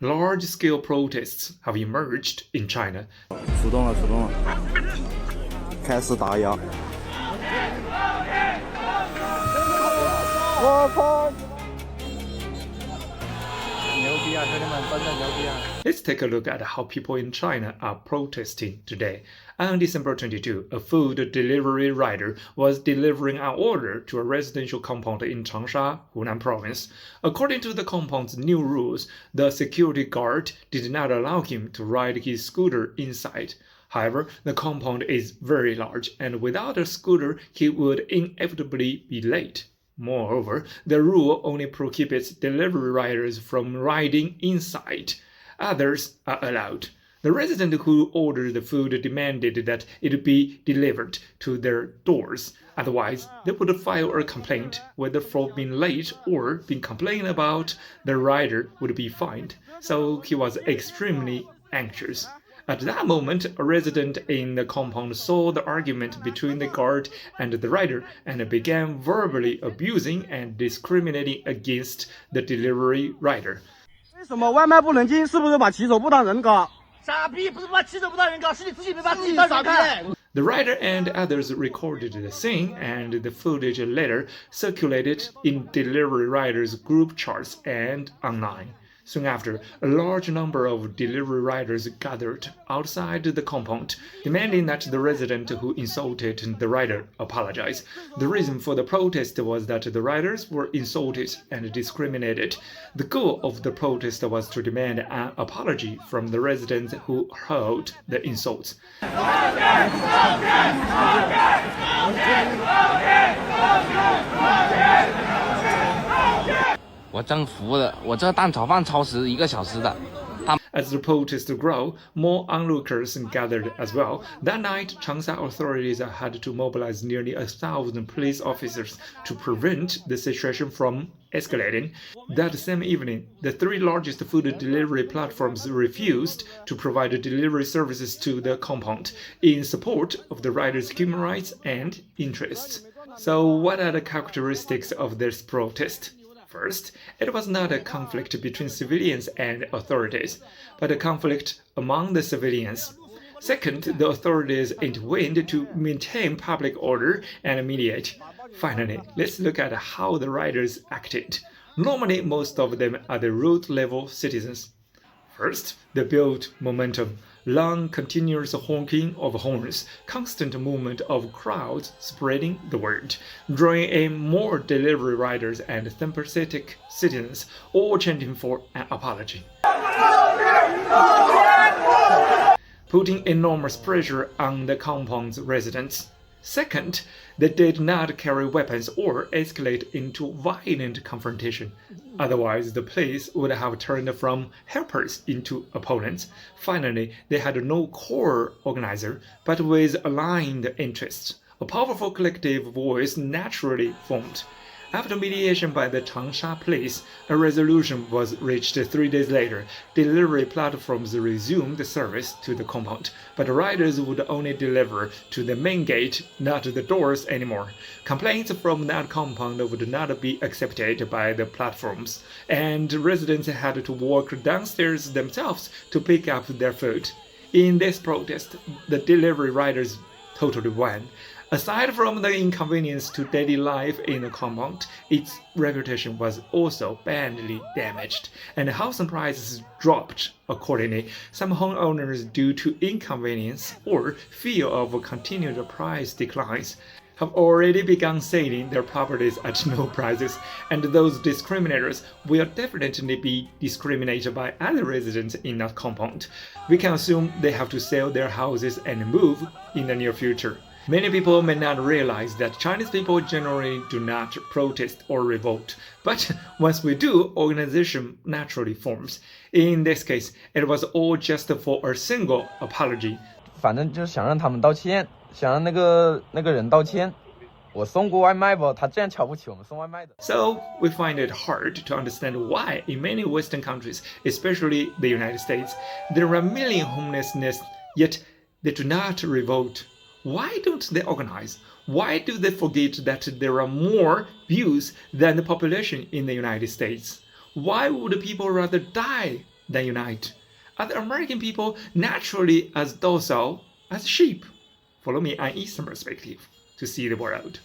Large-scale protests have emerged in China. 主动了，主动了，开始打压。我操！牛逼啊，兄弟们，真的牛逼啊！ Let's take a look at how people in China are protesting today. On December 22, a food delivery rider was delivering an order to a residential compound in Changsha, Hunan province. According to the compound's new rules, the security guard did not allow him to ride his scooter inside. However, the compound is very large, and without a scooter, he would inevitably be late. Moreover, the rule only prohibits delivery riders from riding inside. Others are allowed. The resident who ordered the food demanded that it be delivered to their doors. Otherwise, they would file a complaint, whether for being late or being complained about. The rider would be fined. So he was extremely anxious. At that moment, a resident in the compound saw the argument between the guard and the rider and began verbally abusing and discriminating against the delivery rider. 为什么外卖不能进？是不是把骑手不当人搞？傻逼，不是把骑手不当人搞，是你自己没把自己当人看。 The rider and others recorded the scene, and the footage later circulated in delivery riders' group chats and online. Soon after, a large number of delivery riders gathered outside the compound, demanding that the resident who insulted the rider apologize. The reason for the protest was that the riders were insulted and discriminated. The goal of the protest was to demand an apology from the residents who hurled the insults. 我真服了，我这蛋炒饭超时1个小时的。 As the protests grew, more onlookers gathered as well. That night, Changsha authorities had to mobilize nearly 1,000 police officers to prevent the situation from escalating. That same evening, the three largest food delivery platforms refused to provide delivery services to the compound in support of the riders' human rights and interests. So, what are the characteristics of this protest? First, it was not a conflict between civilians and authorities, but a conflict among the civilians. Second, the authorities intervened to maintain public order and mediate. Finally, let's look at how the riders acted. Normally, most of them are the road-level citizens. First, they built momentum. Long, continuous honking of horns, constant movement of crowds spreading the word, drawing in more delivery riders and sympathetic citizens, all chanting for an apology. Putting enormous pressure on the compound's residents. Second, they did not carry weapons or escalate into violent confrontation. Otherwise, the police would have turned from helpers into opponents. Finally, they had no core organizer, but with aligned interests. A powerful collective voice naturally formed. After mediation by the Changsha police, a resolution was reached 3 days later. Delivery platforms resumed service to the compound, but riders would only deliver to the main gate, not the doors anymore. Complaints from that compound would not be accepted by the platforms, and residents had to walk downstairs themselves to pick up their food. In this protest, the delivery riders totally won. Aside from the inconvenience to daily life in the compound, its reputation was also badly damaged, and housing prices dropped accordingly. Some homeowners, due to inconvenience or fear of continued price declines, have already begun selling their properties at no prices, and those discriminators will definitely be discriminated by other residents in that compound. We can assume they have to sell their houses and move in the near future. Many people may not realize that Chinese people generally do not protest or revolt, but once we do, organization naturally forms. In this case, it was all just for a single apology. 反正就是想让他们道歉，想让那个人道歉。我送过外卖不？他这样瞧不起我们送外卖的。 So we find it hard to understand why in many Western countries, especially the United States, there are million homelessness, yet they do not revolt. Why don't they organize? Why do they forget that there are more views than the population in the United States? Why would people rather die then unite. Are the American people naturally as docile as sheep? Follow me on Eastern perspective to see the world.